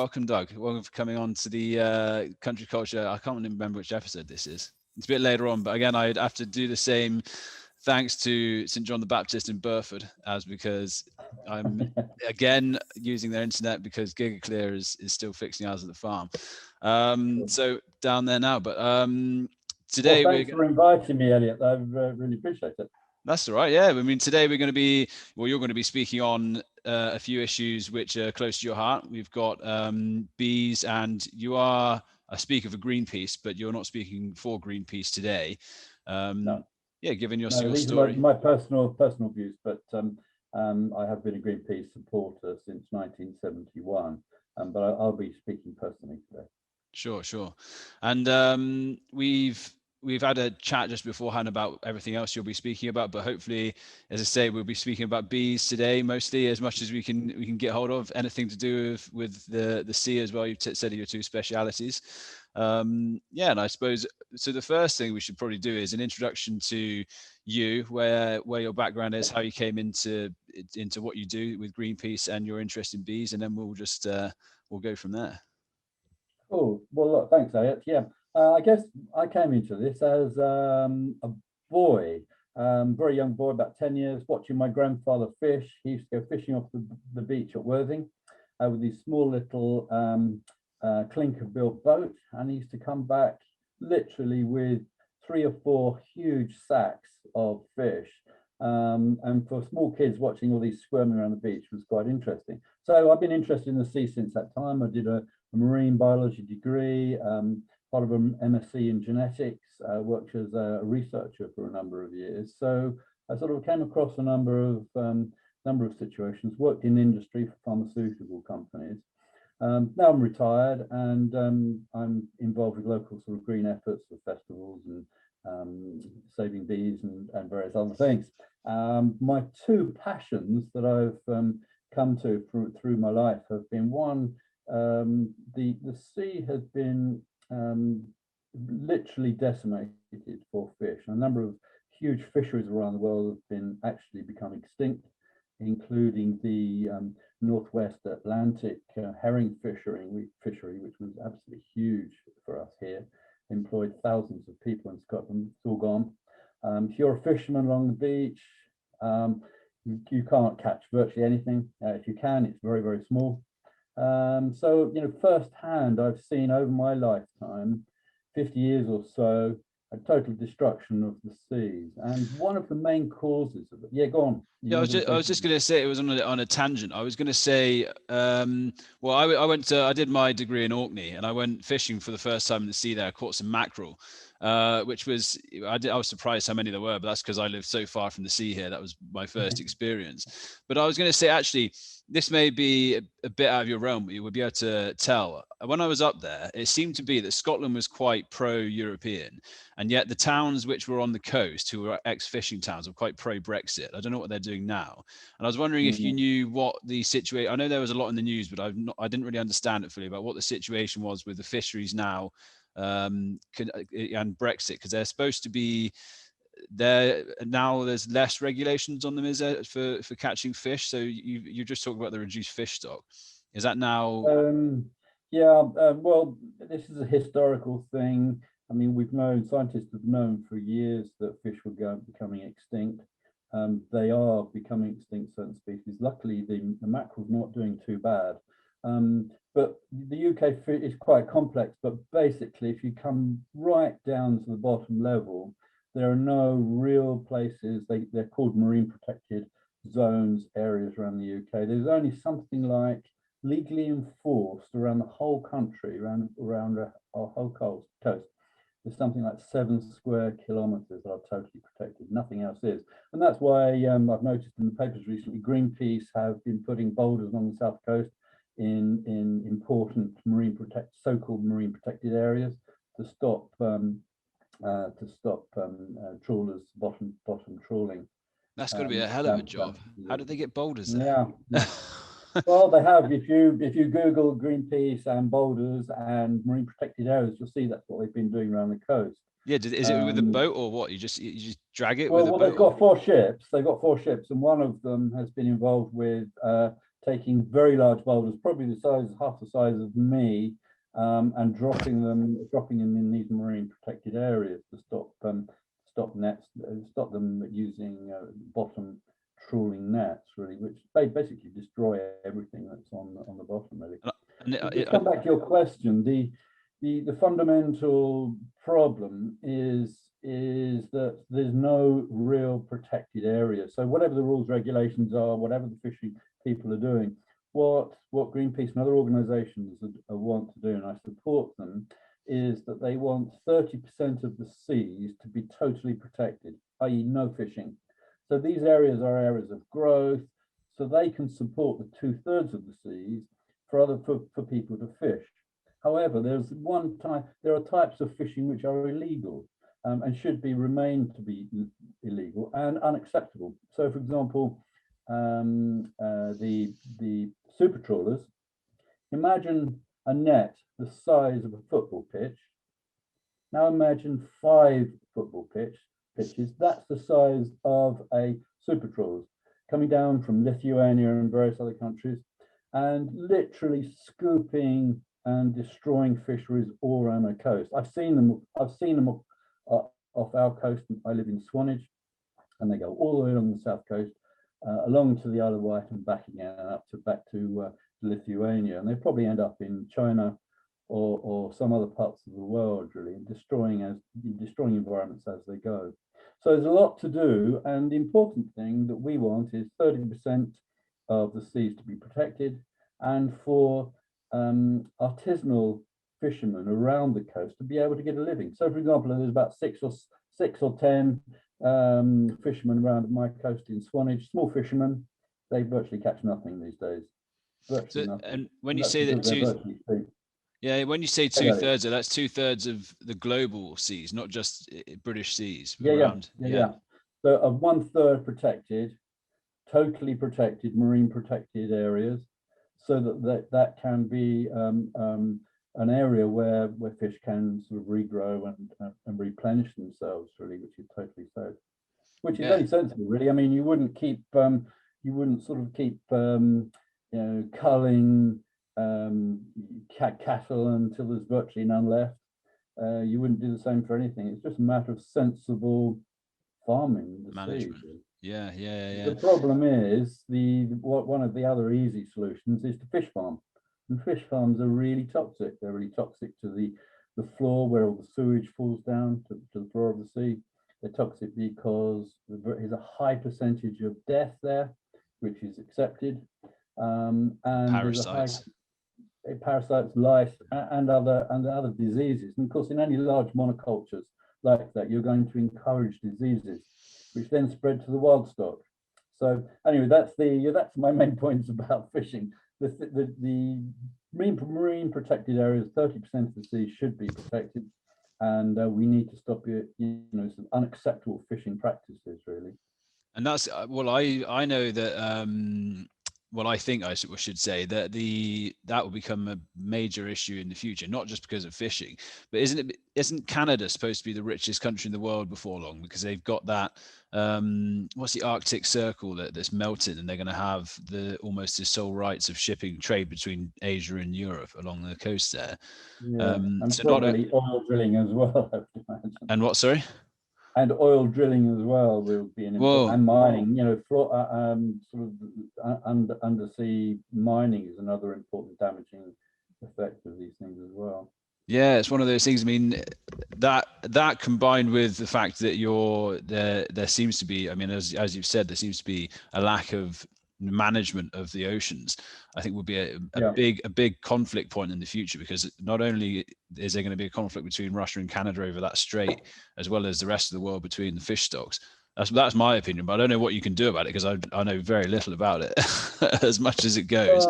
welcome, Doug. Welcome for coming on to the Country Culture. I can't remember which episode this is. It's a bit later on, but again, I'd have to do the same thanks to St. John the Baptist in Burford, as because I'm again using their internet because GigaClear is still fixing ours at the farm. So down there now, but today thanks for inviting me, Elliot. I really appreciate it. That's all right. Yeah, I mean, today we're going to be, you're going to be speaking on a few issues which are close to your heart. We've got bees, and you are a speaker for Greenpeace, but you're not speaking for Greenpeace today. No. Yeah, given your these story. are my personal views, but I have been a Greenpeace supporter since 1971, but I'll be speaking personally today. Sure. And we've had a chat just beforehand about everything else you'll be speaking about, but hopefully, as I say, we'll be speaking about bees today, mostly, as much as we can get hold of. Anything to do with the sea as well. You've said your two specialities. Yeah, and I suppose so. The first thing we should probably do is an introduction to you, where your background is, how you came into what you do with Greenpeace, and your interest in bees, and then we'll just we'll go from there. Oh, well, look, thanks, Elliot. Yeah, I guess I came into this as a boy, very young boy, about 10 years, watching my grandfather fish. He used to go fishing off the beach at Worthing with his small little clinker-built boat, and he used to come back literally with 3 or 4 huge sacks of fish. And for small kids, watching all these squirming around the beach was quite interesting. So I've been interested in the sea since that time. I did a marine biology degree, part of an MSc in genetics, worked as a researcher for a number of years. So I sort of came across a number of situations, worked in industry for pharmaceutical companies. Now I'm retired, and I'm involved with local sort of green efforts for festivals and saving bees and various other things. My 2 passions that I've come to through my life have been, one, the sea has been literally decimated for fish. A number of huge fisheries around the world have been actually become extinct, including the Northwest Atlantic herring fishery, which was absolutely huge for us here, employed thousands of people in Scotland. It's all gone. If you're a fisherman along the beach, you can't catch virtually anything. If you can, it's very, very small. So, firsthand, I've seen over my lifetime, 50 years or so, a total destruction of the seas. And one of the main causes of it, yeah, go on. Yeah, I was just going to say, it was on a tangent. I was going to say, well, I did my degree in Orkney, and I went fishing for the first time in the sea there. I caught some mackerel, which was, I was surprised how many there were, but that's because I live so far from the sea here. That was my first experience. But I was going to say, actually, this may be a bit out of your realm, but you would be able to tell. When I was up there, it seemed to be that Scotland was quite pro-European, and yet the towns which were on the coast, who were ex-fishing towns, were quite pro-Brexit. I don't know what they're doing now. And I was wondering if you knew what the situation, I know there was a lot in the news, but I didn't really understand it fully about what the situation was with the fisheries now and Brexit, because they're supposed to be there now. There's less regulations on them, is there, for catching fish? So you just talked about the reduced fish stock. Is that now? Well, this is a historical thing. I mean, scientists have known for years that fish were becoming extinct. They are becoming extinct, certain species. Luckily, the mackerel's not doing too bad. But the UK is quite complex, but basically, if you come right down to the bottom level, there are no real places. They're called marine protected zones, areas around the UK. There's only something like, legally enforced around the whole country, around our whole coast. There's something like 7 square kilometers that are totally protected. Nothing else is. And that's why I've noticed in the papers recently, Greenpeace have been putting boulders along the south coast in important so-called marine protected areas to stop trawlers bottom trawling. That's got to be a hell of a job. How did they get boulders there? Yeah. Well, they have. If you Google Greenpeace and boulders and marine protected areas, you'll see that's what they've been doing around the coast. Yeah, is it with a boat or what? You just drag it with a boat? Well, they've got 4 ships. They've got 4 ships, and one of them has been involved with taking very large boulders, probably half the size of me, and dropping them in these marine protected areas to stop them using bottom trawling nets, really, which basically destroy everything that's on the bottom, really. To come back to your question, the fundamental problem is that there's no real protected area. So whatever the rules, regulations are, whatever the fishing people are doing, what Greenpeace and other organizations want to do, and I support them, is that they want 30% of the seas to be totally protected, i.e. no fishing. So these areas are areas of growth, so they can support the 2/3 of the seas for people to fish. However, there are types of fishing which are illegal, and should remain to be illegal and unacceptable. So, for example, the super trawlers. Imagine a net the size of a football pitch. Now imagine 5 football pitches. That's the size of a super trawler coming down from Lithuania and various other countries, and literally scooping and destroying fisheries all around the coast. I've seen them off our coast. I live in Swanage, and they go all the way along the south coast, along to the Isle of Wight and back again, back to Lithuania, and they probably end up in China or some other parts of the world, really, destroying environments as they go. So there's a lot to do, and the important thing that we want is 30% of the seas to be protected, and for artisanal fishermen around the coast to be able to get a living. So, for example, there's about six or 10 fishermen around my coast in Swanage, small fishermen. They virtually catch nothing these days. Virtually nothing. And when you say that when you say 2/3, that's 2/3 of the global seas, not just British seas. Yeah. So of 1/3 protected, totally protected, marine protected areas, so that can be an area where fish can sort of regrow and replenish themselves, really, which is totally safe. Which is very sensible, really. I mean, you wouldn't sort of keep culling cattle until there's virtually none left. You wouldn't do the same for anything. It's just a matter of sensible farming. Management. Yeah. The problem is one of the other easy solutions is to fish farm. And fish farms are really toxic. They're really toxic to the floor where all the sewage falls down to the floor of the sea. They're toxic because there's a high percentage of death there, which is accepted. And Parasites. Parasites, lice, and other diseases. And of course, in any large monocultures like that, you're going to encourage diseases, which then spread to the wild stock. So anyway, that's my main points about fishing. The marine protected areas, 30% of the sea should be protected, and we need to stop some unacceptable fishing practices, really. And that's I know that I think I should say that that will become a major issue in the future, not just because of fishing, but isn't Canada supposed to be the richest country in the world before long, because they've got that what's the Arctic Circle that's melted, and they're going to have almost the sole rights of shipping trade between Asia and Europe along the coast there. And so probably oil drilling as well, I would imagine. And what, sorry? And oil drilling as well will be an important, and mining. Sort of undersea mining is another important damaging effect of these things as well. Yeah, it's one of those things. I mean, that combined with the fact that there seems to be, I mean, as you've said, there seems to be a lack of management of the oceans, I think would be a big conflict point in the future, because not only is there going to be a conflict between Russia and Canada over that strait, as well as the rest of the world between the fish stocks. That's my opinion, but I don't know what you can do about it, because I know very little about it as much as it goes.